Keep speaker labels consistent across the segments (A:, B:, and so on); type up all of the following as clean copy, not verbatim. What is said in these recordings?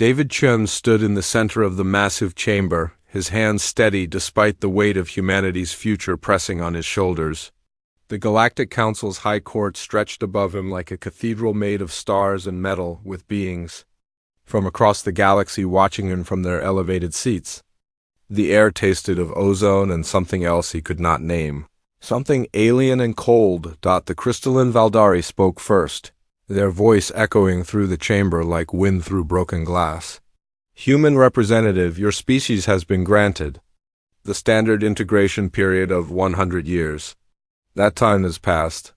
A: David Chun stood in the center of the massive chamber, his hands steady despite the weight of humanity's future pressing on his shoulders. The Galactic Council's high court stretched above him like a cathedral made of stars and metal, with beings from across the galaxy watching him from their elevated seats. The air tasted of ozone and something else he could not name. Something alien and cold. The crystalline Valdari spoke first, their voice echoing through the chamber like wind through broken glass. Human representative, your species has been granted the standard integration period of 100 years. That time has passed.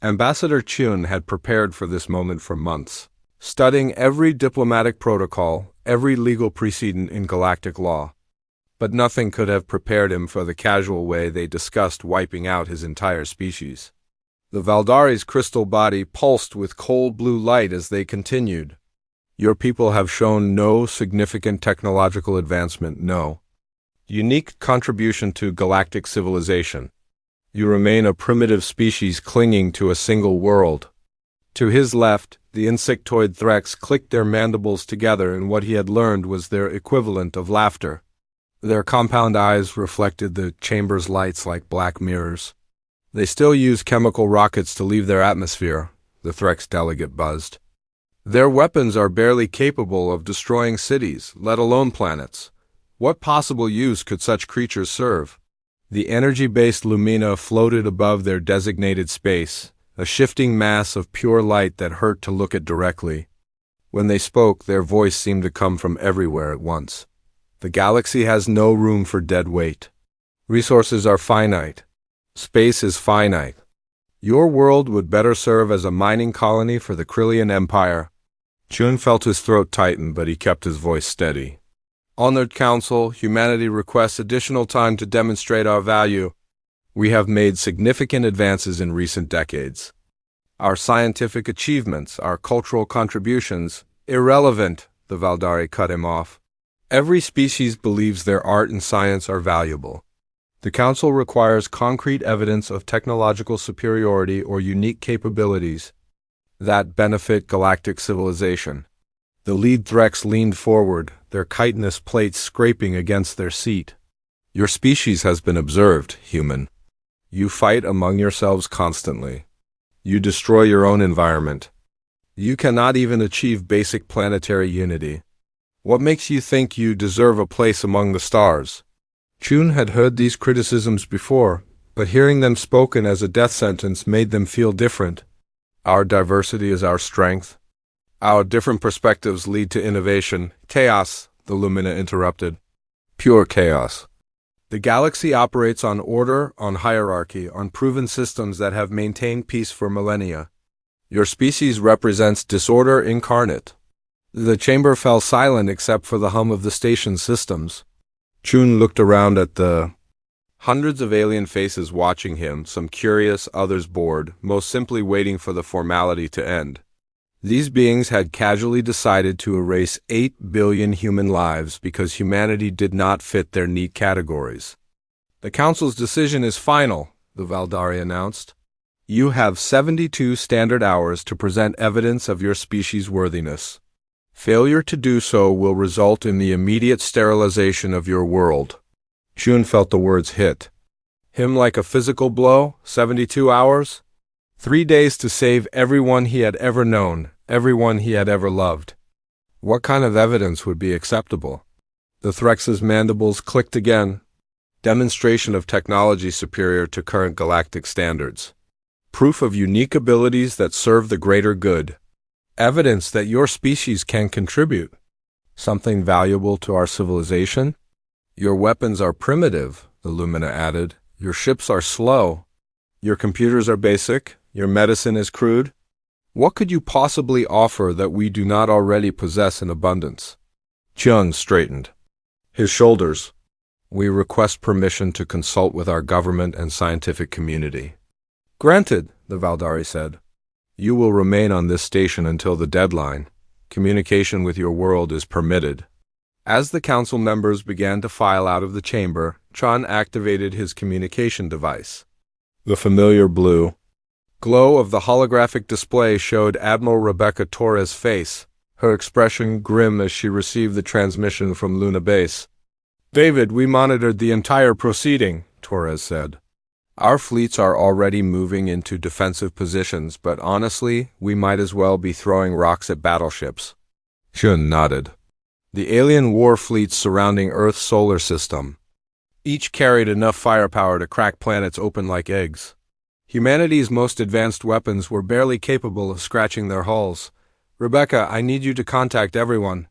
A: Ambassador Chun had prepared for this moment for months, studying every diplomatic protocol, every legal precedent in galactic law. But nothing could have prepared him for the casual way they discussed wiping out his entire species. The Valdari's crystal body pulsed with cold blue light as they continued. Your people have shown no significant technological advancement, no unique contribution to galactic civilization. You remain a primitive species clinging to a single world. To his left, the insectoid Threx clicked their mandibles together, and what he had learned was their equivalent of laughter. Their compound eyes reflected the chamber's lights like black mirrors. They still use chemical rockets to leave their atmosphere, the Threx delegate buzzed. Their weapons are barely capable of destroying cities, let alone planets. What possible use could such creatures serve? The energy-based lumina floated above their designated space, a shifting mass of pure light that hurt to look at directly. When they spoke, their voice seemed to come from everywhere at once. The galaxy has no room for dead weight. Resources are finite. Space is finite. Your world would better serve as a mining colony for the Krillian Empire. Chun felt his throat tighten, but he kept his voice steady. Honored Council, humanity requests additional time to demonstrate our value. We have made significant advances in recent decades. Our scientific achievements, our cultural contributions, irrelevant, the Valdari cut him off. Every species believes their art and science are valuable. The Council requires concrete evidence of technological superiority or unique capabilities that benefit galactic civilization. The lead Threx leaned forward, their chitinous plates scraping against their seat. Your species has been observed, human. You fight among yourselves constantly. You destroy your own environment. You cannot even achieve basic planetary unity. What makes you think you deserve a place among the stars? Chun had heard these criticisms before, but hearing them spoken as a death sentence made them feel different. Our diversity is our strength. Our different perspectives lead to innovation. Chaos, the Lumina interrupted. Pure chaos. The galaxy operates on order, on hierarchy, on proven systems that have maintained peace for millennia. Your species represents disorder incarnate. The chamber fell silent except for the hum of the station's systems. Chun looked around at the hundreds of alien faces watching him, some curious, others bored, most simply waiting for the formality to end. These beings had casually decided to erase 8 billion human lives because humanity did not fit their neat categories. The Council's decision is final, the Valdari announced. You have 72 standard hours to present evidence of your species' worthiness. Failure to do so will result in the immediate sterilization of your world. Chun felt the words hit him like a physical blow. 72 hours? 3 days to save everyone he had ever known, everyone he had ever loved. What kind of evidence would be acceptable? The Threx's mandibles clicked again. Demonstration of technology superior to current galactic standards. Proof of unique abilities that serve the greater good. Evidence that your species can contribute. Something valuable to our civilization? Your weapons are primitive, the Lumina added. Your ships are slow. Your computers are basic. Your medicine is crude. What could you possibly offer that we do not already possess in abundance? Chun straightened his shoulders. We request permission to consult with our government and scientific community. Granted, the Valdari said. You will remain on this station until the deadline. Communication with your world is permitted. As the council members began to file out of the chamber, Chun activated his communication device. The familiar blue glow of the holographic display showed Admiral Rebecca Torres' face, her expression grim as she received the transmission from Luna Base. "David, we monitored the entire proceeding," Torres said. "Our fleets are already moving into defensive positions, but honestly, we might as well be throwing rocks at battleships." Shun nodded. The alien war fleets surrounding Earth's solar system. Each carried enough firepower to crack planets open like eggs. Humanity's most advanced weapons were barely capable of scratching their hulls. "Rebecca, I need you to contact everyone.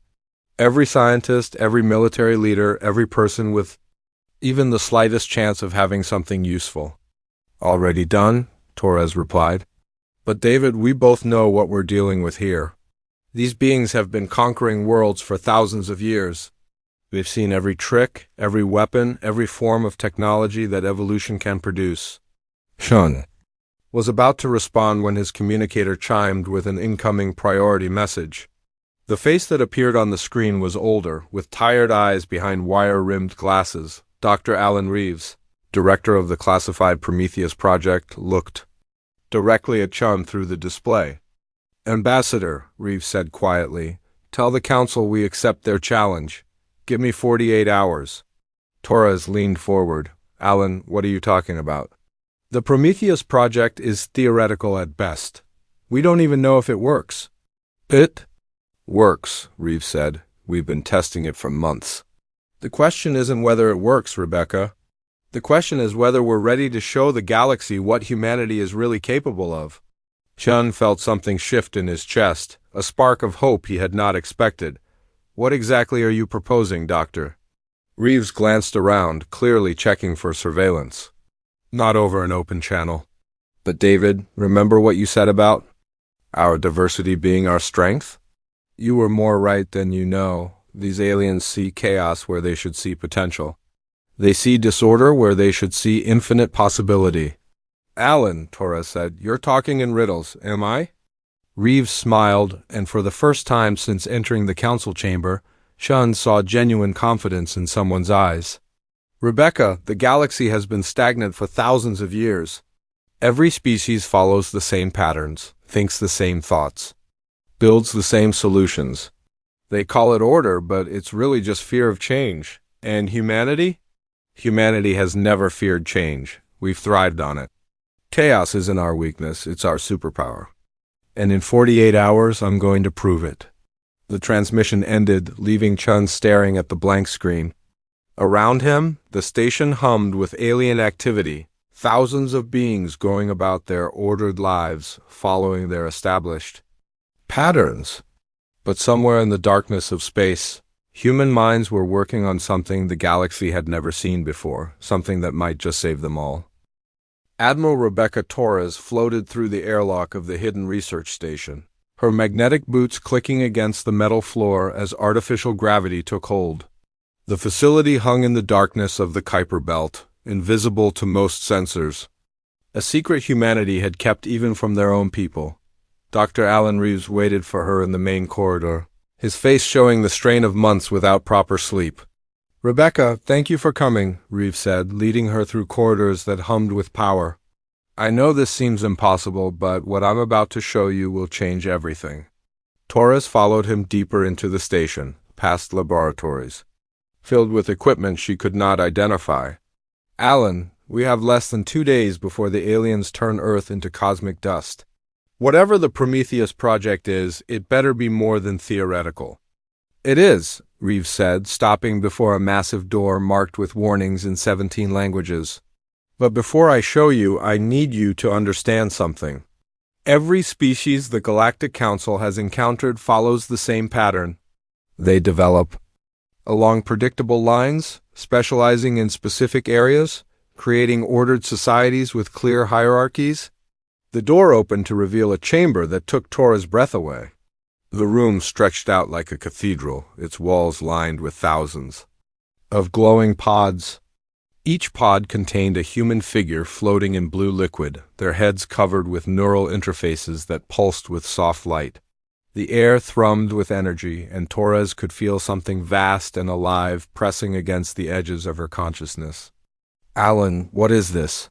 A: Every scientist, every military leader, every person with even the slightest chance of having something useful." "Already done," Torres replied. "But David, we both know what we're dealing with here. These beings have been conquering worlds for thousands of years. We've seen every trick, every weapon, every form of technology that evolution can produce." Shun was about to respond when his communicator chimed with an incoming priority message. The face that appeared on the screen was older, with tired eyes behind wire-rimmed glasses. Dr. Alan Reeves, director of the classified Prometheus project, looked directly at Chun through the display. "Ambassador," Reeves said quietly, "tell the Council we accept their challenge. Give me 48 hours. Torres leaned forward. "Alan, what are you talking about?" "The Prometheus project is theoretical at best. We don't even know if it works." "It works," Reeves said. "We've been testing it for months." "The question isn't whether it works, Rebecca. The question is whether we're ready to show the galaxy what humanity is really capable of." Chun felt something shift in his chest, a spark of hope he had not expected. "What exactly are you proposing, Doctor?" Reeves glanced around, clearly checking for surveillance. "Not over an open channel." "But David, remember what you said about our diversity being our strength?" "You were more right than you know. These aliens see chaos where they should see potential. They see disorder where they should see infinite possibility." "Alan," Torres said, "you're talking in riddles, am I?" Reeves smiled, and for the first time since entering the council chamber, Shun saw genuine confidence in someone's eyes. "Rebecca, the galaxy has been stagnant for thousands of years. Every species follows the same patterns, thinks the same thoughts, builds the same solutions. They call it order, but it's really just fear of change. And humanity? Humanity has never feared change. We've thrived on it. Chaos isn't our weakness, it's our superpower. And in 48 hours, I'm going to prove it." The transmission ended, leaving Chun staring at the blank screen. Around him, the station hummed with alien activity, thousands of beings going about their ordered lives, following their established patterns. But somewhere in the darkness of space, human minds were working on something the galaxy had never seen before, something that might just save them all. Admiral Rebecca Torres floated through the airlock of the hidden research station, her magnetic boots clicking against the metal floor as artificial gravity took hold. The facility hung in the darkness of the Kuiper Belt, invisible to most sensors. A secret humanity had kept even from their own people. Dr. Alan Reeves waited for her in the main corridor, his face showing the strain of months without proper sleep. "Rebecca, thank you for coming," Reeves said, leading her through corridors that hummed with power. "I know this seems impossible, but what I'm about to show you will change everything." Torres followed him deeper into the station, past laboratories, filled with equipment she could not identify. "Alan, we have less than 2 days before the aliens turn Earth into cosmic dust. Whatever the Prometheus project is, it better be more than theoretical." "It is," Reeves said, stopping before a massive door marked with warnings in 17 languages. "But before I show you, I need you to understand something. Every species the Galactic Council has encountered follows the same pattern. They develop along predictable lines, specializing in specific areas, creating ordered societies with clear hierarchies." The door opened to reveal a chamber that took Torres' breath away. The room stretched out like a cathedral, its walls lined with thousands of glowing pods. Each pod contained a human figure floating in blue liquid, their heads covered with neural interfaces that pulsed with soft light. The air thrummed with energy, and Torres could feel something vast and alive pressing against the edges of her consciousness. "Alan, what is this?"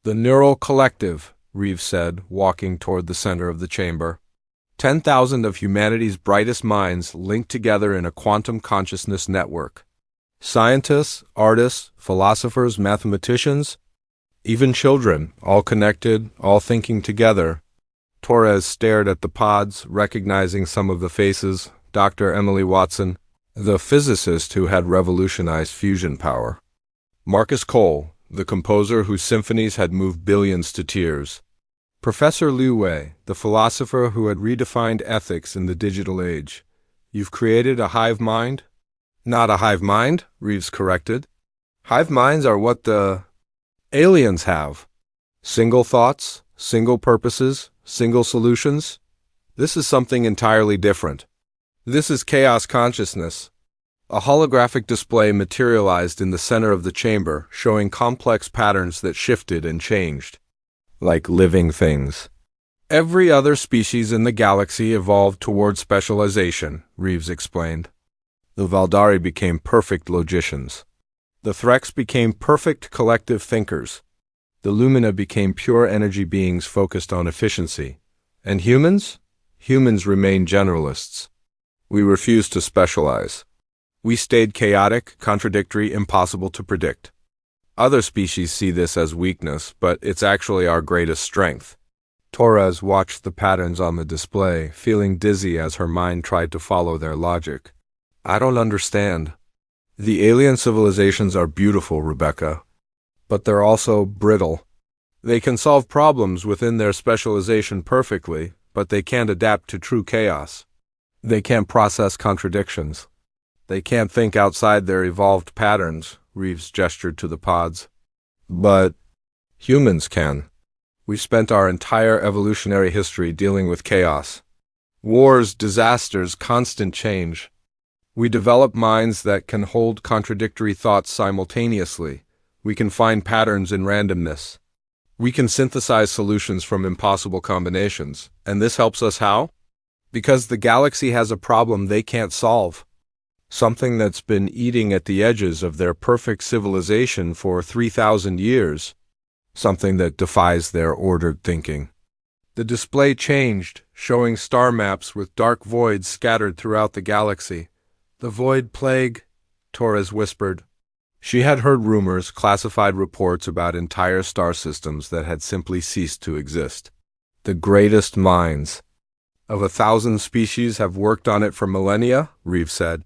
A: "The Neural Collective," Reeves said, walking toward the center of the chamber. 10,000 of humanity's brightest minds linked together in a quantum consciousness network. Scientists, artists, philosophers, mathematicians, even children, all connected, all thinking together. Torres stared at the pods, recognizing some of the faces. Dr. Emily Watson, the physicist who had revolutionized fusion power. Marcus Cole, the composer whose symphonies had moved billions to tears. Professor Liu Wei, the philosopher who had redefined ethics in the digital age. You've created a hive mind? Not a hive mind, Reeves corrected. Hive minds are what the aliens have. Single thoughts, single purposes, single solutions. This is something entirely different. This is chaos consciousness. A holographic display materialized in the center of the chamber, showing complex patterns that shifted and changed. Like living things. Every other species in the galaxy evolved toward specialization, Reeves explained. The Valdari became perfect logicians. The Threx became perfect collective thinkers. The Lumina became pure energy beings focused on efficiency. And humans? Humans remained generalists. We refused to specialize. We stayed chaotic, contradictory, impossible to predict. Other species see this as weakness, but it's actually our greatest strength. Torres watched the patterns on the display, feeling dizzy as her mind tried to follow their logic. I don't understand. The alien civilizations are beautiful, Rebecca, but they're also brittle. They can solve problems within their specialization perfectly, but they can't adapt to true chaos. They can't process contradictions. They can't think outside their evolved patterns, Reeves gestured to the pods. But humans can. We've spent our entire evolutionary history dealing with chaos. Wars, disasters, constant change. We develop minds that can hold contradictory thoughts simultaneously. We can find patterns in randomness. We can synthesize solutions from impossible combinations. And this helps us how? Because the galaxy has a problem they can't solve. Something that's been eating at the edges of their perfect civilization for 3,000 years. Something that defies their ordered thinking. The display changed, showing star maps with dark voids scattered throughout the galaxy. The void plague, Torres whispered. She had heard rumors, classified reports about entire star systems that had simply ceased to exist. The greatest minds of 1,000 species have worked on it for millennia, Reeves said.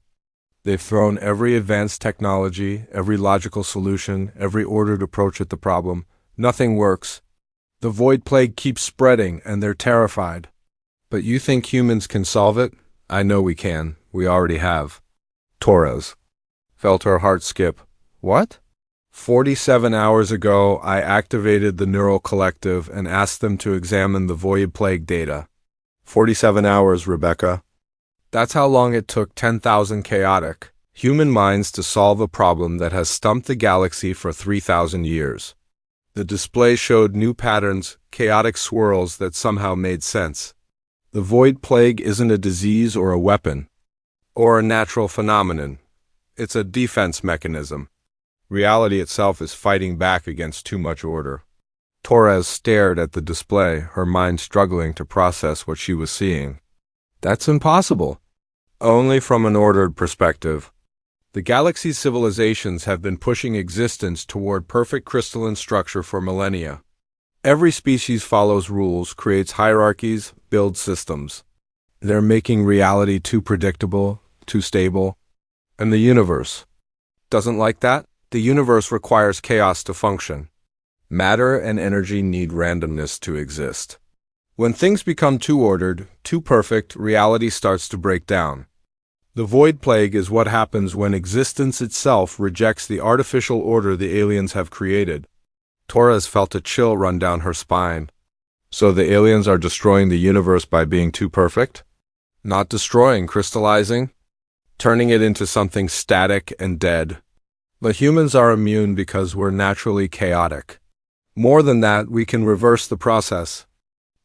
A: They've thrown every advanced technology, every logical solution, every ordered approach at the problem. Nothing works. The void plague keeps spreading, and they're terrified. But you think humans can solve it? I know we can. We already have. Torres felt her heart skip. What? 47 hours ago, I activated the Neural Collective and asked them to examine the void plague data. 47 hours, Rebecca. That's how long it took 10,000 chaotic, human minds to solve a problem that has stumped the galaxy for 3,000 years. The display showed new patterns, chaotic swirls that somehow made sense. The void plague isn't a disease or a weapon, or a natural phenomenon. It's a defense mechanism. Reality itself is fighting back against too much order. Torres stared at the display, her mind struggling to process what she was seeing. That's impossible. Only from an ordered perspective. The galaxy's civilizations have been pushing existence toward perfect crystalline structure for millennia. Every species follows rules, creates hierarchies, builds systems. They're making reality too predictable, too stable. And the universe doesn't like that. The universe requires chaos to function. Matter and energy need randomness to exist. When things become too ordered, too perfect, reality starts to break down. The void plague is what happens when existence itself rejects the artificial order the aliens have created. Torres felt a chill run down her spine. So the aliens are destroying the universe by being too perfect? Not destroying, crystallizing, turning it into something static and dead. But humans are immune because we're naturally chaotic. More than that, we can reverse the process.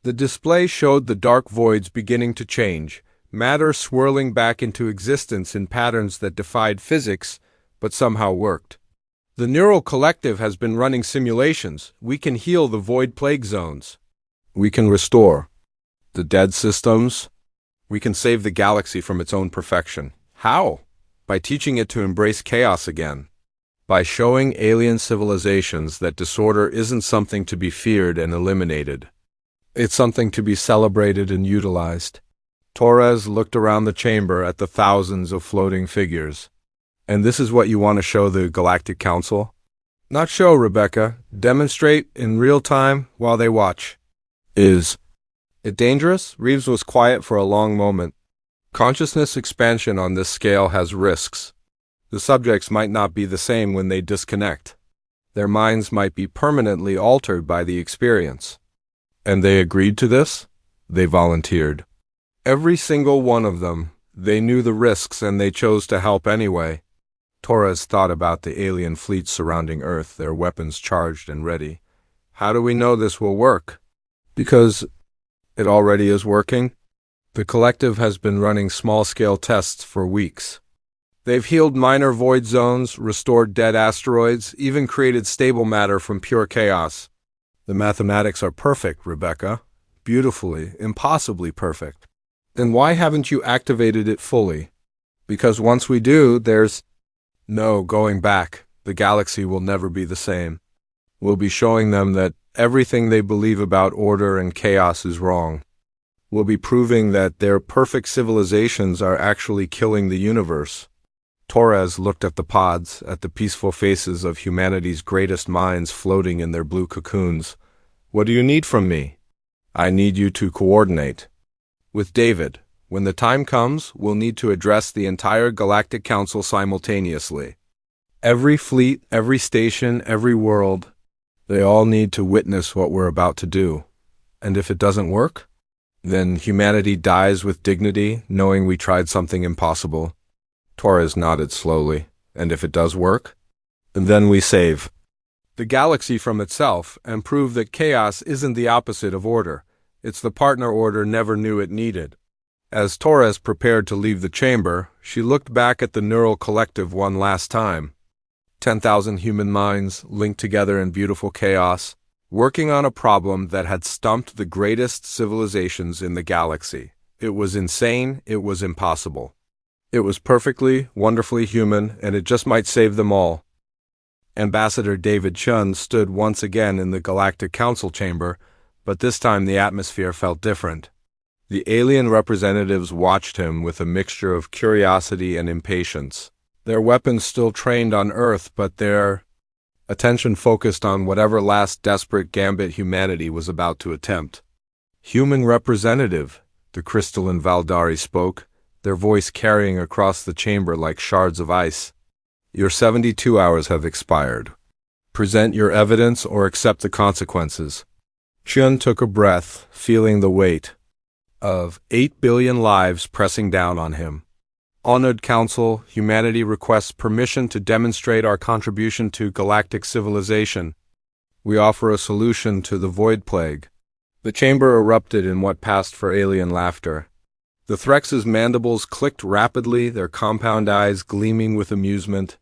A: The display showed the dark voids beginning to change, matter swirling back into existence in patterns that defied physics, but somehow worked. The Neural Collective has been running simulations. We can heal the void plague zones. We can restore the dead systems. We can save the galaxy from its own perfection. How? By teaching it to embrace chaos again. By showing alien civilizations that disorder isn't something to be feared and eliminated. It's something to be celebrated and utilized. Torres looked around the chamber at the thousands of floating figures. And this is what you want to show the Galactic Council? Not show, Rebecca. Demonstrate in real time while they watch. Is it dangerous? Reeves was quiet for a long moment. Consciousness expansion on this scale has risks. The subjects might not be the same when they disconnect. Their minds might be permanently altered by the experience. And they agreed to this? They volunteered. Every single one of them. They knew the risks and they chose to help anyway. Torres thought about the alien fleets surrounding Earth, their weapons charged and ready. How do we know this will work? Because it already is working. The collective has been running small-scale tests for weeks. They've healed minor void zones, restored dead asteroids, even created stable matter from pure chaos. The mathematics are perfect, Rebecca. Beautifully, impossibly perfect. Then why haven't you activated it fully? Because once we do, there's no going back. The galaxy will never be the same. We'll be showing them that everything they believe about order and chaos is wrong. We'll be proving that their perfect civilizations are actually killing the universe. Torres looked at the pods, at the peaceful faces of humanity's greatest minds floating in their blue cocoons. What do you need from me? I need you to coordinate. With David, when the time comes, we'll need to address the entire Galactic Council simultaneously. Every fleet, every station, every world, they all need to witness what we're about to do. And if it doesn't work, then humanity dies with dignity, knowing we tried something impossible. Torres nodded slowly. And if it does work, then we save the galaxy from itself and prove that chaos isn't the opposite of order. It's the partner order never knew it needed. As Torres prepared to leave the chamber, she looked back at the neural collective one last time. 10,000 human minds linked together in beautiful chaos, working on a problem that had stumped the greatest civilizations in the galaxy. It was insane, it was impossible. It was perfectly, wonderfully human, and it just might save them all. Ambassador David Chun stood once again in the Galactic Council chamber, but this time the atmosphere felt different. The alien representatives watched him with a mixture of curiosity and impatience. Their weapons still trained on Earth, but their attention focused on whatever last desperate gambit humanity was about to attempt. Human representative, the crystalline Valdari spoke, their voice carrying across the chamber like shards of ice. Your 72 hours have expired. Present your evidence or accept the consequences. Chun took a breath, feeling the weight of 8 billion lives pressing down on him. Honored Council, humanity requests permission to demonstrate our contribution to galactic civilization. We offer a solution to the void plague. The chamber erupted in what passed for alien laughter. The Threx's mandibles clicked rapidly, their compound eyes gleaming with amusement.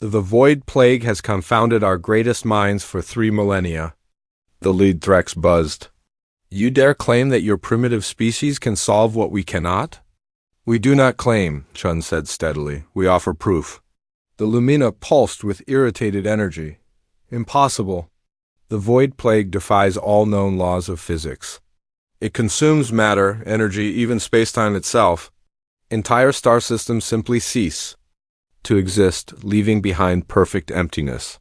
A: The void plague has confounded our greatest minds for 3 millennia. The lead Threx buzzed. You dare claim that your primitive species can solve what we cannot? We do not claim, Chun said steadily. We offer proof. The Lumina pulsed with irritated energy. Impossible. The void plague defies all known laws of physics. It consumes matter, energy, even spacetime itself. Entire star systems simply cease to exist, leaving behind perfect emptiness.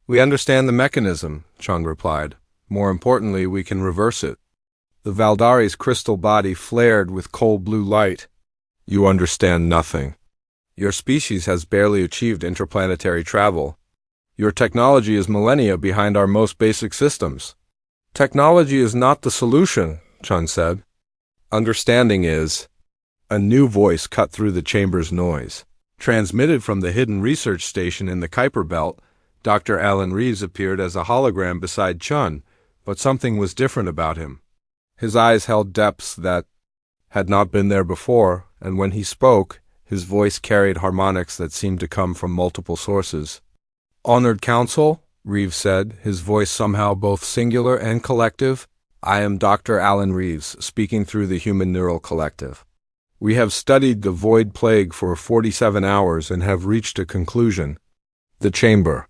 A: We understand the mechanism, Chung replied. More importantly, we can reverse it. The Valdari's crystal body flared with cold blue light. You understand nothing. Your species has barely achieved interplanetary travel. Your technology is millennia behind our most basic systems. Technology is not the solution, Chun said. Understanding is. A new voice cut through the chamber's noise. Transmitted from the hidden research station in the Kuiper Belt, Dr. Alan Reeves appeared as a hologram beside Chun, but something was different about him. His eyes held depths that had not been there before, and when he spoke, his voice carried harmonics that seemed to come from multiple sources. Honored Council, Reeves said, his voice somehow both singular and collective. I am Dr. Alan Reeves, speaking through the Human Neural Collective. We have studied the Void Plague for 47 hours and have reached a conclusion. The chamber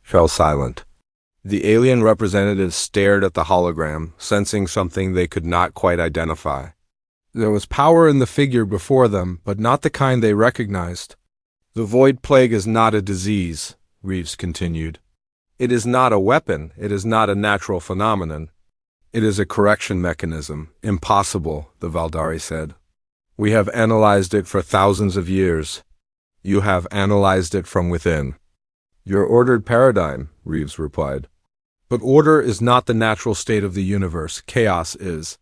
A: fell silent. The alien representatives stared at the hologram, sensing something they could not quite identify. There was power in the figure before them, but not the kind they recognized. The Void Plague is not a disease, Reeves continued. It is not a weapon, it is not a natural phenomenon. It is a correction mechanism. Impossible, the Valdari said. We have analyzed it for thousands of years. You have analyzed it from within. Your ordered paradigm, Reeves replied. But order is not the natural state of the universe. Chaos is.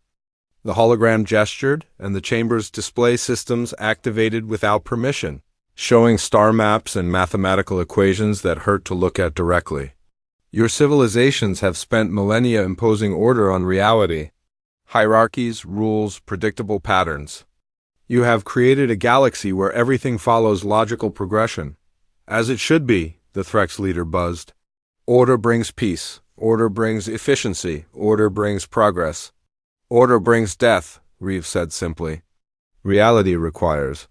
A: The hologram gestured, and the chamber's display systems activated without permission, showing star maps and mathematical equations that hurt to look at directly. Your civilizations have spent millennia imposing order on reality. Hierarchies, rules, predictable patterns. You have created a galaxy where everything follows logical progression. As it should be, the Threx leader buzzed. Order brings peace. Order brings efficiency. Order brings progress. Order brings death, Reeves said simply. Reality requires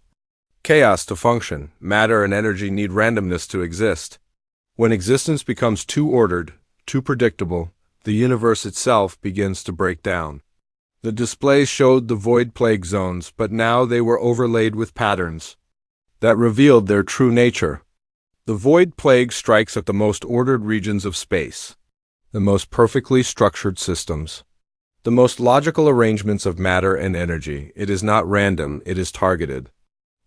A: chaos to function. Matter and energy need randomness to exist. When existence becomes too ordered, too predictable, the universe itself begins to break down. The display showed the Void Plague zones, but now they were overlaid with patterns that revealed their true nature. The Void Plague strikes at the most ordered regions of space, the most perfectly structured systems, the most logical arrangements of matter and energy. It is not random, it is targeted.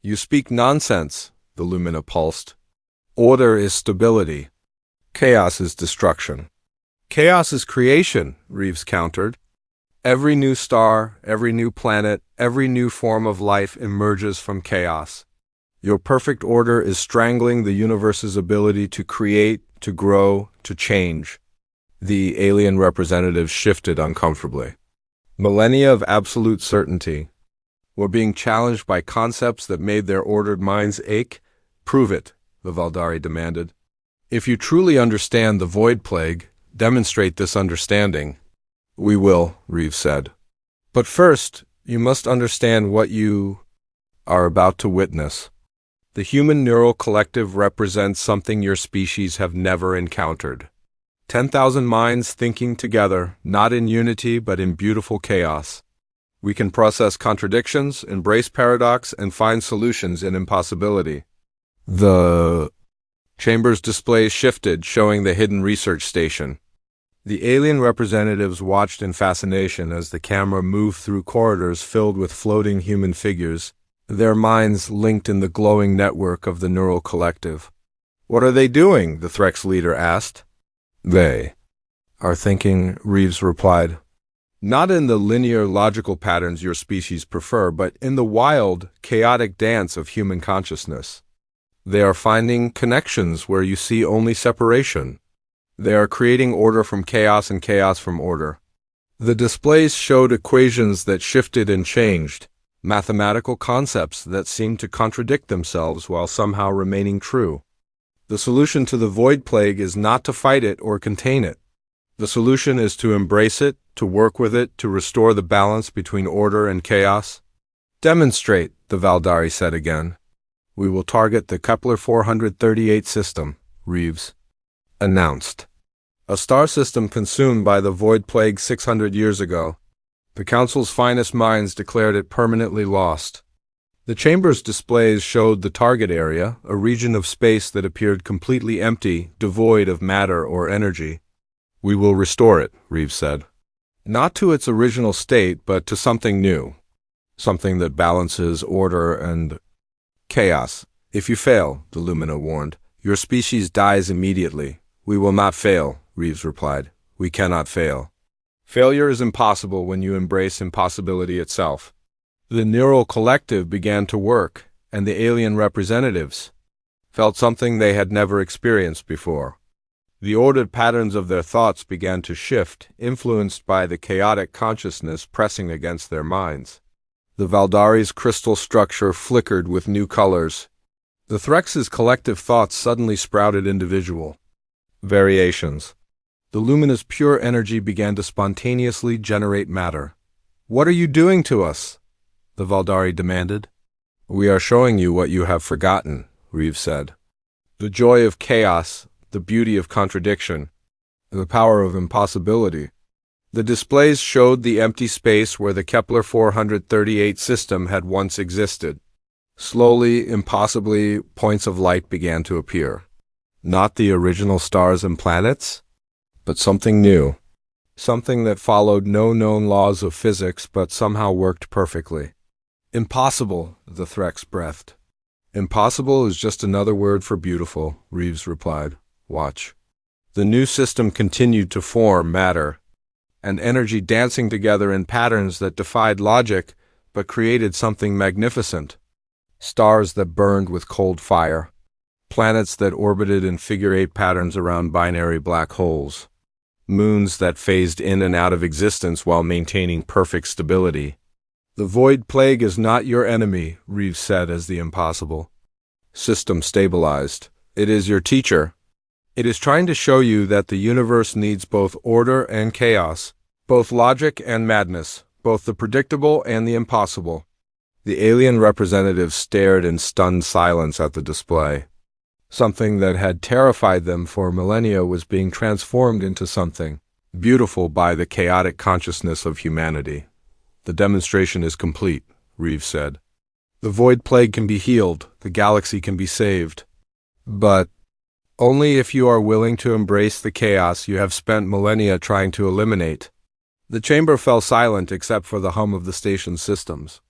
A: You speak nonsense, the Lumina pulsed. Order is stability. Chaos is destruction. Chaos is creation, Reeves countered. Every new star, every new planet, every new form of life emerges from chaos. Your perfect order is strangling the universe's ability to create, to grow, to change. The alien representatives shifted uncomfortably. Millennia of absolute certainty were being challenged by concepts that made their ordered minds ache. Prove it, the Valdari demanded. If you truly understand the Void Plague, demonstrate this understanding. We will, Reeves said. But first, you must understand what you are about to witness. The human neural collective represents something your species have never encountered. 10,000 minds thinking together, not in unity but in beautiful chaos. We can process contradictions, embrace paradox, and find solutions in impossibility. The chamber's display shifted, showing the hidden research station. The alien representatives watched in fascination as the camera moved through corridors filled with floating human figures, their minds linked in the glowing network of the neural collective. What are they doing? The Threx leader asked. They are thinking, Reeves replied. Not in the linear logical patterns your species prefer, but in the wild, chaotic dance of human consciousness. They are finding connections where you see only separation. They are creating order from chaos and chaos from order. The displays showed equations that shifted and changed, mathematical concepts that seemed to contradict themselves while somehow remaining true. The solution to the Void Plague is not to fight it or contain it. The solution is to embrace it, to work with it, to restore the balance between order and chaos. Demonstrate, the Valdari said again. We will target the Kepler 438 system, Reeves announced. A star system consumed by the Void Plague 600 years ago. The Council's finest minds declared it permanently lost. The chamber's displays showed the target area, a region of space that appeared completely empty, devoid of matter or energy. We will restore it, Reeves said. Not to its original state, but to something new. Something that balances order and chaos. If you fail, the Lumina warned, your species dies immediately. We will not fail, Reeves replied. We cannot fail. Failure is impossible when you embrace impossibility itself. The neural collective began to work, and the alien representatives felt something they had never experienced before. The ordered patterns of their thoughts began to shift, influenced by the chaotic consciousness pressing against their minds. The Valdari's crystal structure flickered with new colors. The Threx's collective thoughts suddenly sprouted individual variations. The Lumina's pure energy began to spontaneously generate matter. What are you doing to us? the Valdari demanded. We are showing you what you have forgotten, Reeves said. The joy of chaos, the beauty of contradiction, the power of impossibility. The displays showed the empty space where the Kepler 438 system had once existed. Slowly, impossibly, points of light began to appear. Not the original stars and planets, but something new. Something that followed no known laws of physics but somehow worked perfectly. Impossible, the Threx breathed. Impossible is just another word for beautiful, Reeves replied. Watch. The new system continued to form matter and energy dancing together in patterns that defied logic but created something magnificent. Stars that burned with cold fire. Planets that orbited in figure-8 patterns around binary black holes. Moons that phased in and out of existence while maintaining perfect stability. The void plague is not your enemy, Reeves said as the impossible system stabilized. It is your teacher. It is trying to show you that the universe needs both order and chaos, both logic and madness, both the predictable and the impossible. The alien representatives stared in stunned silence at the display. Something that had terrified them for millennia was being transformed into something beautiful by the chaotic consciousness of humanity. The demonstration is complete, Reeves said. The void plague can be healed, the galaxy can be saved. But only if you are willing to embrace the chaos you have spent millennia trying to eliminate. The chamber fell silent except for the hum of the station's systems.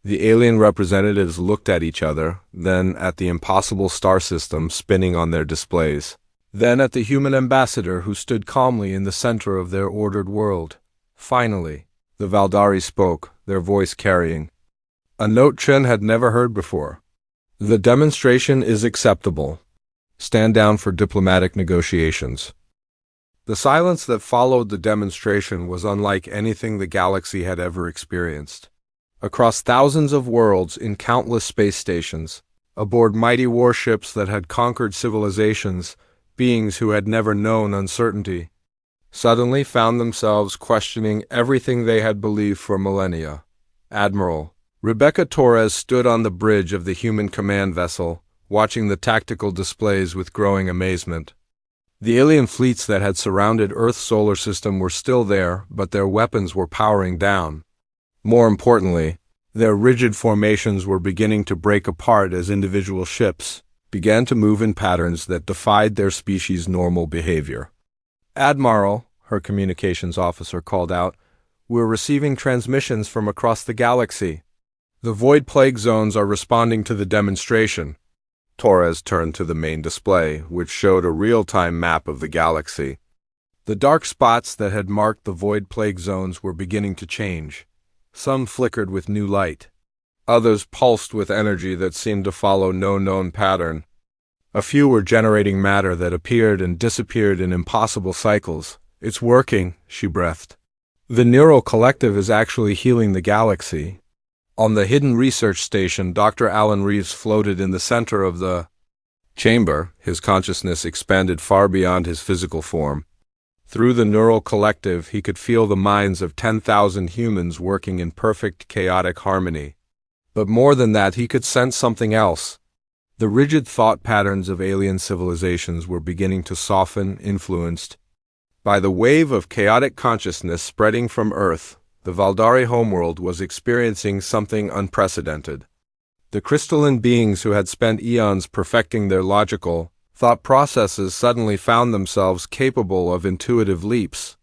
A: The alien representatives looked at each other, then at the impossible star system spinning on their displays, then at the human ambassador who stood calmly in the center of their ordered world. Finally, the Valdari spoke, their voice carrying a note Chen had never heard before. The demonstration is acceptable. Stand down for diplomatic negotiations. The silence that followed the demonstration was unlike anything the galaxy had ever experienced. Across thousands of worlds in countless space stations, aboard mighty warships that had conquered civilizations, beings who had never known uncertainty, suddenly found themselves questioning everything they had believed for millennia. Admiral Rebecca Torres stood on the bridge of the human command vessel, watching the tactical displays with growing amazement. The alien fleets that had surrounded Earth's solar system were still there, but their weapons were powering down. More importantly, their rigid formations were beginning to break apart as individual ships began to move in patterns that defied their species' normal behavior. Admiral, her communications officer called out, we're receiving transmissions from across the galaxy. The void plague zones are responding to the demonstration. Torres turned to the main display, which showed a real-time map of the galaxy. The dark spots that had marked the void plague zones were beginning to change. Some flickered with new light. Others pulsed with energy that seemed to follow no known pattern. A few were generating matter that appeared and disappeared in impossible cycles. It's working, she breathed. The neural collective is actually healing the galaxy. On the hidden research station, Dr. Alan Reeves floated in the center of the chamber, his consciousness expanded far beyond his physical form. Through the neural collective, he could feel the minds of 10,000 humans working in perfect chaotic harmony. But more than that, he could sense something else. The rigid thought patterns of alien civilizations were beginning to soften, influenced by the wave of chaotic consciousness spreading from Earth. The Valdari homeworld was experiencing something unprecedented. The crystalline beings who had spent eons perfecting their logical thought processes suddenly found themselves capable of intuitive leaps.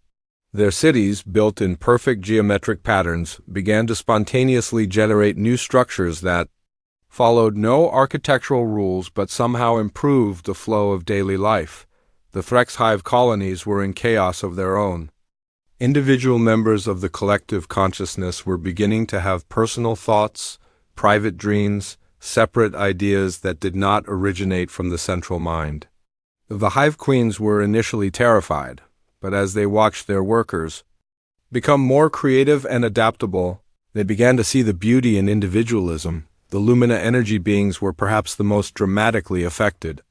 A: Their cities, built in perfect geometric patterns, began to spontaneously generate new structures that followed no architectural rules but somehow improved the flow of daily life. The Threx hive colonies were in chaos of their own. Individual members of the collective consciousness were beginning to have personal thoughts, private dreams, separate ideas that did not originate from the central mind. The hive queens were initially terrified, but as they watched their workers become more creative and adaptable, they began to see the beauty in individualism. The Lumina energy beings were perhaps the most dramatically affected.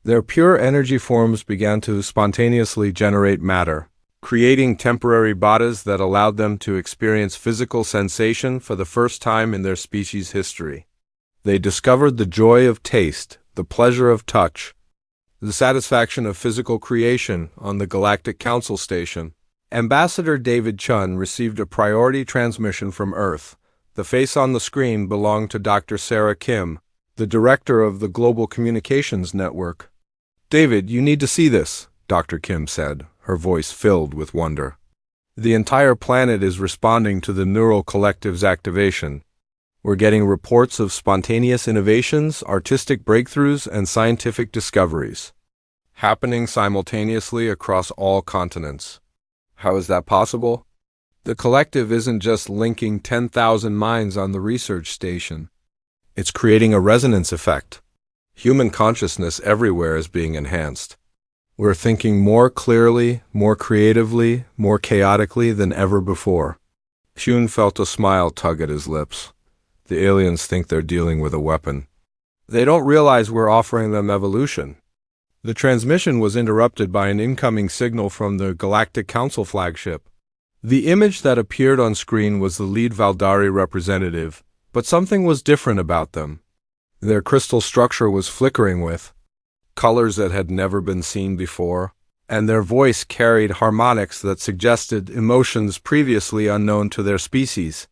A: Their pure energy forms began to spontaneously generate matter, creating temporary bodies that allowed them to experience physical sensation for the first time in their species' history. They discovered the joy of taste, the pleasure of touch, the satisfaction of physical creation on the Galactic Council Station. Ambassador David Chun received a priority transmission from Earth. The face on the screen belonged to Dr. Sarah Kim, the director of the Global Communications Network. "David, you need to see this," Dr. Kim said, her voice filled with wonder. "The entire planet is responding to the neural collective's activation. We're getting reports of spontaneous innovations, artistic breakthroughs, and scientific discoveries, happening simultaneously across all continents. How is that possible? The collective isn't just linking 10,000 minds on the research station. It's creating a resonance effect. Human consciousness everywhere is being enhanced. We're thinking more clearly, more creatively, more chaotically than ever before." Chun felt a smile tug at his lips. The aliens think they're dealing with a weapon. They don't realize we're offering them evolution. The transmission was interrupted by an incoming signal from the Galactic Council flagship. The image that appeared on screen was the lead Valdari representative, but something was different about them. Their crystal structure was flickering with colors that had never been seen before, and their voice carried harmonics that suggested emotions previously unknown to their species.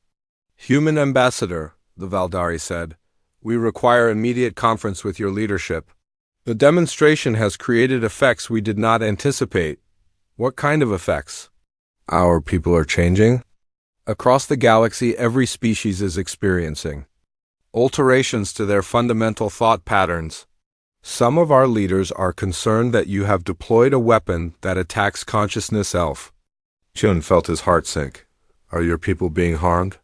A: "Human ambassador," the Valdari said, "we require immediate conference with your leadership. The demonstration has created effects we did not anticipate." "What kind of effects?" "Our people are changing. Across the galaxy, every species is experiencing alterations to their fundamental thought patterns. Some of our leaders are concerned that you have deployed a weapon that attacks consciousness self." Chun felt his heart sink. "Are your people being harmed?"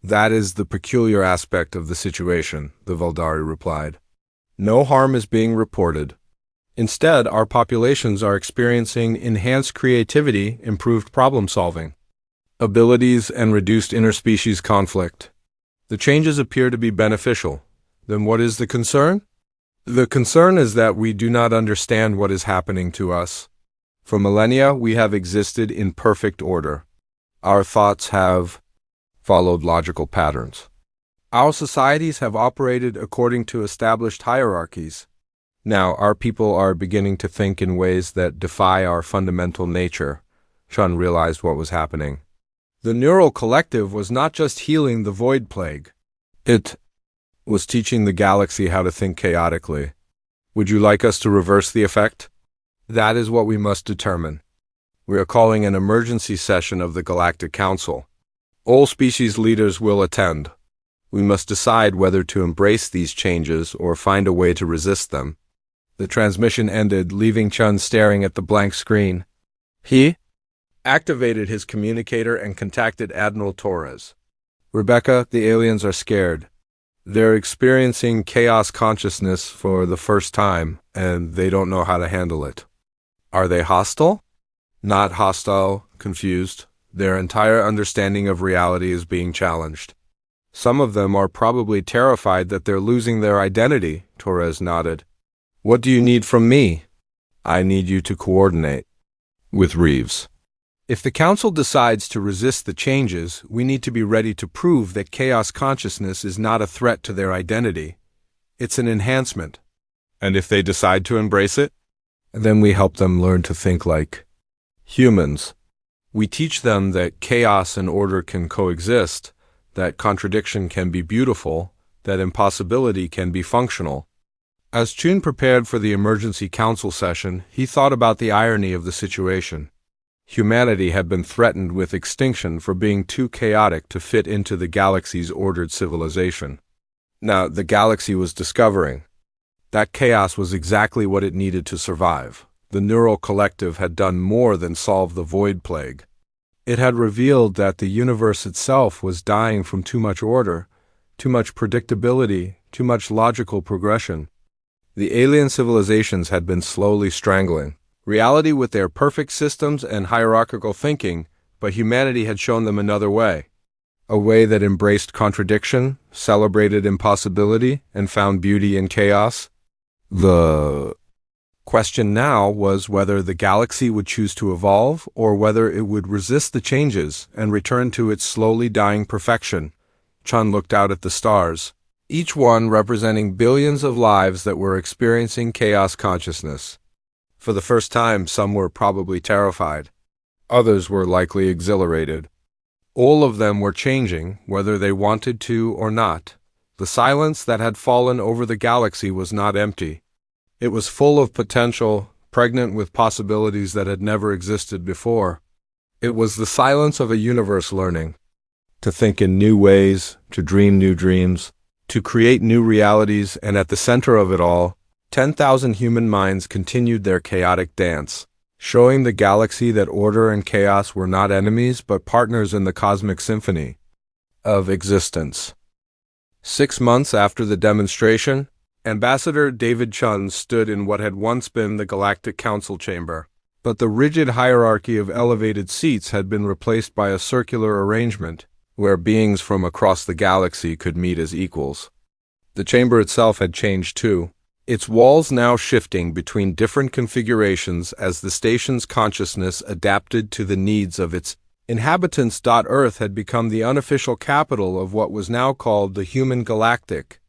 A: "That is the peculiar aspect of the situation," the Valdari replied. "No harm is being reported. Instead, our populations are experiencing enhanced creativity, improved problem-solving abilities, and reduced interspecies conflict. The changes appear to be beneficial. Then what is the concern?" "The concern is that we do not understand what is happening to us. For millennia, we have existed in perfect order. Our thoughts have followed logical patterns. Our societies have operated according to established hierarchies. Now, our people are beginning to think in ways that defy our fundamental nature." Chun realized what was happening. The neural collective was not just healing the void plague. It was teaching the galaxy how to think chaotically. "Would you like us to reverse the effect?" "That is what we must determine. We are calling an emergency session of the Galactic Council. All species leaders will attend. We must decide whether to embrace these changes or find a way to resist them." The transmission ended, leaving Chun staring at the blank screen. He activated his communicator and contacted Admiral Torres. "Rebecca, the aliens are scared. They're experiencing chaos consciousness for the first time, and they don't know how to handle it." "Are they hostile?" "Not hostile, confused. Their entire understanding of reality is being challenged. Some of them are probably terrified that they're losing their identity," Torres nodded. "What do you need from me?" "I need you to coordinate with Reeves. If the Council decides to resist the changes, we need to be ready to prove that chaos consciousness is not a threat to their identity. It's an enhancement. And if they decide to embrace it, then we help them learn to think like humans. We teach them that chaos and order can coexist, that contradiction can be beautiful, that impossibility can be functional." As Chun prepared for the emergency council session, he thought about the irony of the situation. Humanity had been threatened with extinction for being too chaotic to fit into the galaxy's ordered civilization. Now, the galaxy was discovering that chaos was exactly what it needed to survive. The neural collective had done more than solve the void plague. It had revealed that the universe itself was dying from too much order, too much predictability, too much logical progression. The alien civilizations had been slowly strangling reality with their perfect systems and hierarchical thinking, but humanity had shown them another way. A way that embraced contradiction, celebrated impossibility, and found beauty in chaos. The Question now was whether the galaxy would choose to evolve or whether it would resist the changes and return to its slowly dying perfection. Chun looked out at the stars, each one representing billions of lives that were experiencing chaos consciousness. For the first time, some were probably terrified. Others were likely exhilarated. All of them were changing, whether they wanted to or not. The silence that had fallen over the galaxy was not empty. It was full of potential, pregnant with possibilities that had never existed before. It was the silence of a universe learning to think in new ways, to dream new dreams, to create new realities, and at the center of it all, 10,000 human minds continued their chaotic dance, showing the galaxy that order and chaos were not enemies but partners in the cosmic symphony of existence. 6 months after the demonstration, Ambassador David Chun stood in what had once been the Galactic Council chamber, but the rigid hierarchy of elevated seats had been replaced by a circular arrangement where beings from across the galaxy could meet as equals. The chamber itself had changed too, its walls now shifting between different configurations as the station's consciousness adapted to the needs of its inhabitants. Earth had become the unofficial capital of what was now called the Human Galactic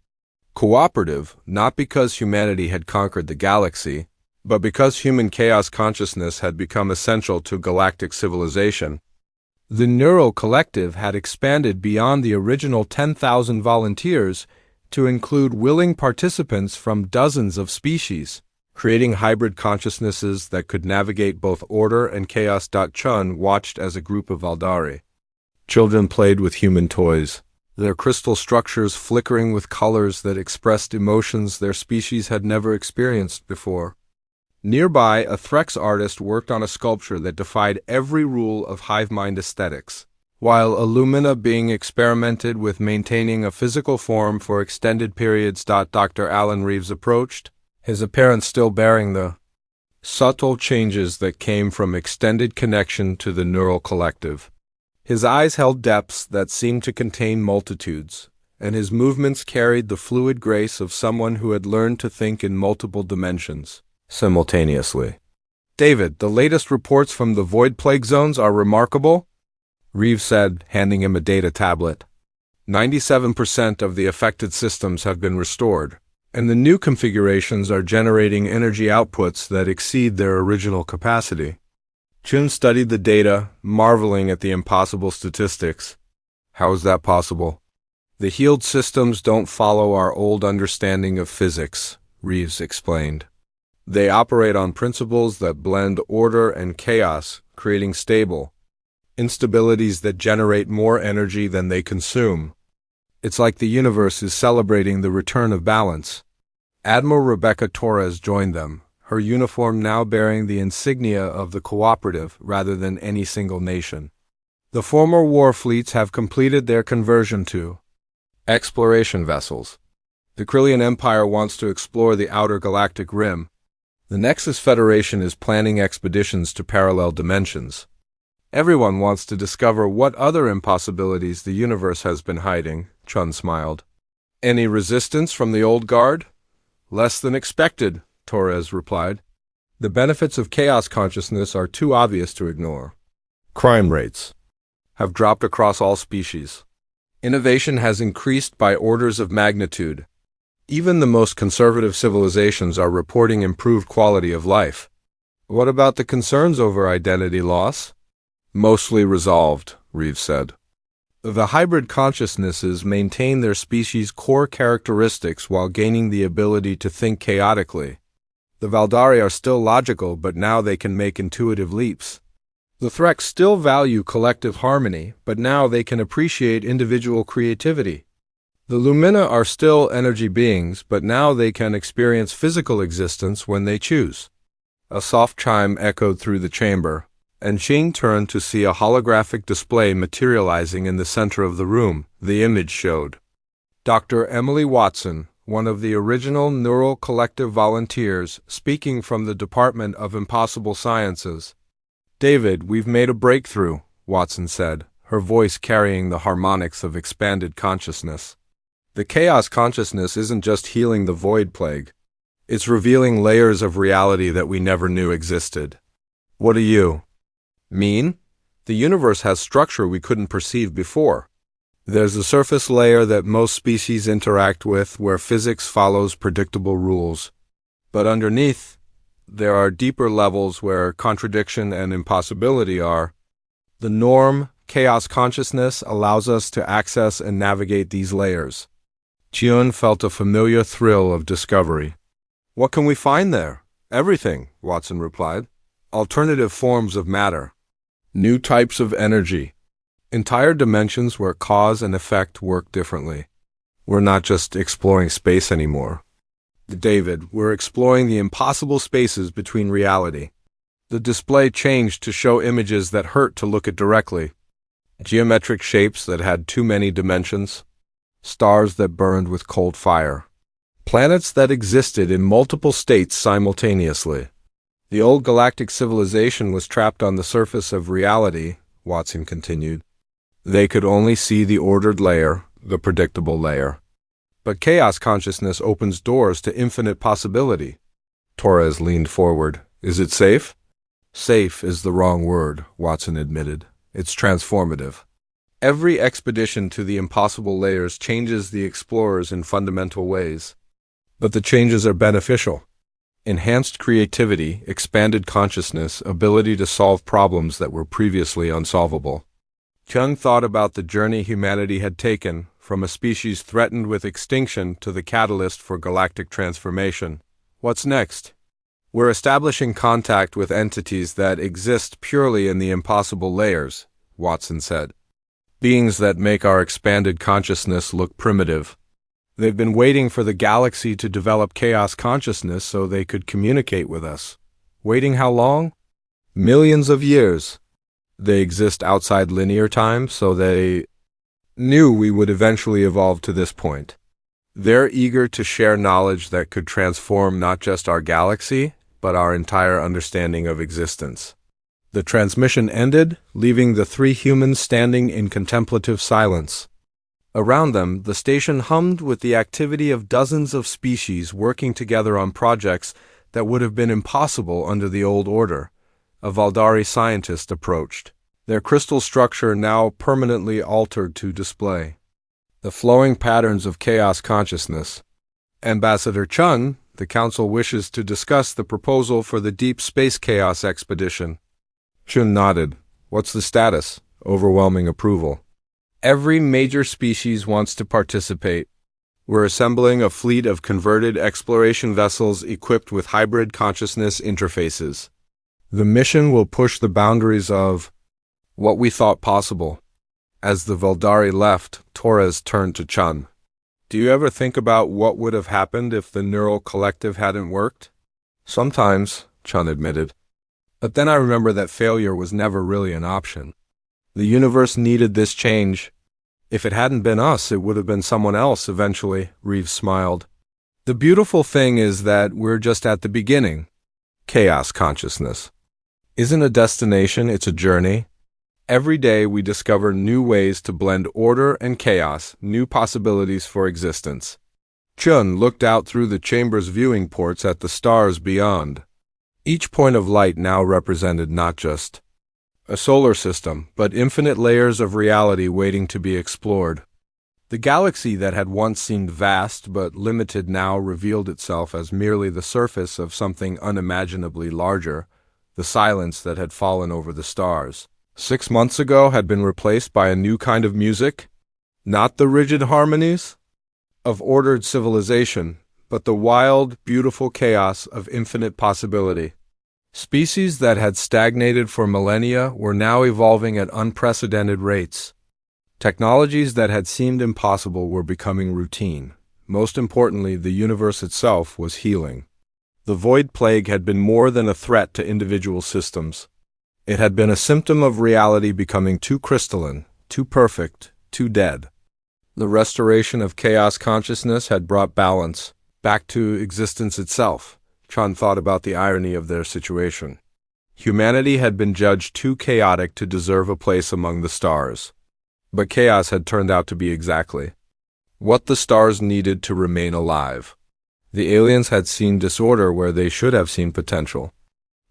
A: Cooperative, not because humanity had conquered the galaxy, but because human chaos consciousness had become essential to galactic civilization. The Neural Collective had expanded beyond the original 10,000 volunteers to include willing participants from dozens of species, creating hybrid consciousnesses that could navigate both order and chaos. Chun watched as a group of Valdari. Children played with human toys, their crystal structures flickering with colors that expressed emotions their species had never experienced before. Nearby, a Threx artist worked on a sculpture that defied every rule of hive mind aesthetics, while Illumina being experimented with maintaining a physical form for extended periods. Dr. Alan Reeves approached, his appearance still bearing the subtle changes that came from extended connection to the Neural Collective. His eyes held depths that seemed to contain multitudes, and his movements carried the fluid grace of someone who had learned to think in multiple dimensions simultaneously. David, the latest reports from the Void Plague Zones are remarkable, Reeves said, handing him a data tablet. 97% of the affected systems have been restored, and the new configurations are generating energy outputs that exceed their original capacity. Chun studied the data, marveling at the impossible statistics. How is that possible? The healed systems don't follow our old understanding of physics, Reeves explained. They operate on principles that blend order and chaos, creating stable instabilities that generate more energy than they consume. It's like the universe is celebrating the return of balance. Admiral Rebecca Torres joined them, her uniform now bearing the insignia of the cooperative rather than any single nation. The former war fleets have completed their conversion to exploration vessels. The Krillian Empire wants to explore the outer galactic rim. The Nexus Federation is planning expeditions to parallel dimensions. Everyone wants to discover what other impossibilities the universe has been hiding, Chun smiled. Any resistance from the old guard? Less than expected, Torres replied. The benefits of chaos consciousness are too obvious to ignore. Crime rates have dropped across all species. Innovation has increased by orders of magnitude. Even the most conservative civilizations are reporting improved quality of life. What about the concerns over identity loss? Mostly resolved, Reeves said. The hybrid consciousnesses maintain their species' core characteristics while gaining the ability to think chaotically. The Valdari are still logical, but now they can make intuitive leaps. The Threx still value collective harmony, but now they can appreciate individual creativity. The Lumina are still energy beings, but now they can experience physical existence when they choose. A soft chime echoed through the chamber, and Ching turned to see a holographic display materializing in the center of the room. The image showed Dr. Emily Watson, one of the original Neural Collective volunteers, speaking from the Department of Impossible Sciences. David, we've made a breakthrough, Watson said, her voice carrying the harmonics of expanded consciousness. The chaos consciousness isn't just healing the void plague. It's revealing layers of reality that we never knew existed. What do you mean? The universe has structure we couldn't perceive before. There's a surface layer that most species interact with where physics follows predictable rules. But underneath, there are deeper levels where contradiction and impossibility are. The norm, chaos consciousness, allows us to access and navigate these layers. Chun felt a familiar thrill of discovery. What can we find there? Everything, Watson replied. Alternative forms of matter. New types of energy. Entire dimensions where cause and effect work differently. We're not just exploring space anymore. David, we're exploring the impossible spaces between reality. The display changed to show images that hurt to look at directly. Geometric shapes that had too many dimensions. Stars that burned with cold fire. Planets that existed in multiple states simultaneously. The old galactic civilization was trapped on the surface of reality, Watson continued. They could only see the ordered layer, the predictable layer. But chaos consciousness opens doors to infinite possibility. Torres leaned forward. Is it safe? Safe is the wrong word, Watson admitted. It's transformative. Every expedition to the impossible layers changes the explorers in fundamental ways. But the changes are beneficial. Enhanced creativity, expanded consciousness, ability to solve problems that were previously unsolvable. Chung thought about the journey humanity had taken, from a species threatened with extinction to the catalyst for galactic transformation. What's next? We're establishing contact with entities that exist purely in the impossible layers, Watson said. Beings that make our expanded consciousness look primitive. They've been waiting for the galaxy to develop chaos consciousness so they could communicate with us. Waiting how long? Millions of years. They exist outside linear time, so they knew we would eventually evolve to this point. They're eager to share knowledge that could transform not just our galaxy, but our entire understanding of existence. The transmission ended, leaving the three humans standing in contemplative silence. Around them, the station hummed with the activity of dozens of species working together on projects that would have been impossible under the old order. A Valdari scientist approached, their crystal structure now permanently altered to display. The flowing patterns of chaos consciousness. Ambassador Chun, the Council wishes to discuss the proposal for the Deep Space Chaos Expedition. Chun nodded. What's the status? Overwhelming approval. Every major species wants to participate. We're assembling a fleet of converted exploration vessels equipped with hybrid consciousness interfaces. The mission will push the boundaries of what we thought possible. As the Valdari left, Torres turned to Chun. Do you ever think about what would have happened if the neural collective hadn't worked? Sometimes, Chun admitted. But then I remember that failure was never really an option. The universe needed this change. If it hadn't been us, it would have been someone else eventually, Reeves smiled. The beautiful thing is that we're just at the beginning. Chaos consciousness isn't a destination, it's a journey. Every day we discover new ways to blend order and chaos, new possibilities for existence. Chun looked out through the chamber's viewing ports at the stars beyond. Each point of light now represented not just a solar system, but infinite layers of reality waiting to be explored. The galaxy that had once seemed vast but limited now revealed itself as merely the surface of something unimaginably larger, the silence that had fallen over the stars. 6 months ago had been replaced by a new kind of music, not the rigid harmonies of ordered civilization, but the wild, beautiful chaos of infinite possibility. Species that had stagnated for millennia were now evolving at unprecedented rates. Technologies that had seemed impossible were becoming routine. Most importantly, the universe itself was healing. The Void Plague had been more than a threat to individual systems. It had been a symptom of reality becoming too crystalline, too perfect, too dead. The restoration of chaos consciousness had brought balance back to existence itself. Chun thought about the irony of their situation. Humanity had been judged too chaotic to deserve a place among the stars. But chaos had turned out to be exactly what the stars needed to remain alive. The aliens had seen disorder where they should have seen potential.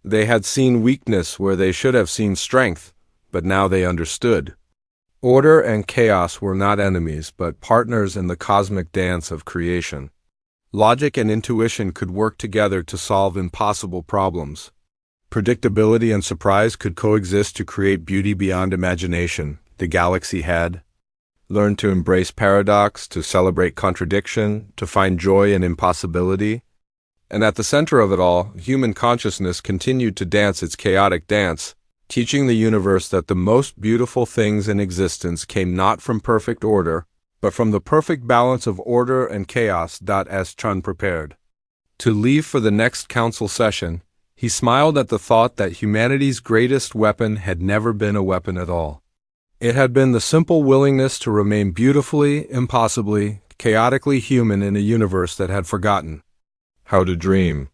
A: They had seen weakness where they should have seen strength, but now they understood. Order and chaos were not enemies, but partners in the cosmic dance of creation. Logic and intuition could work together to solve impossible problems. Predictability and surprise could coexist to create beauty beyond imagination. The galaxy had learned to embrace paradox, to celebrate contradiction, to find joy in impossibility. And at the center of it all, human consciousness continued to dance its chaotic dance, teaching the universe that the most beautiful things in existence came not from perfect order, but from the perfect balance of order and chaos. As Chun prepared to leave for the next council session, he smiled at the thought that humanity's greatest weapon had never been a weapon at all. It had been the simple willingness to remain beautifully, impossibly, chaotically human in a universe that had forgotten how to dream.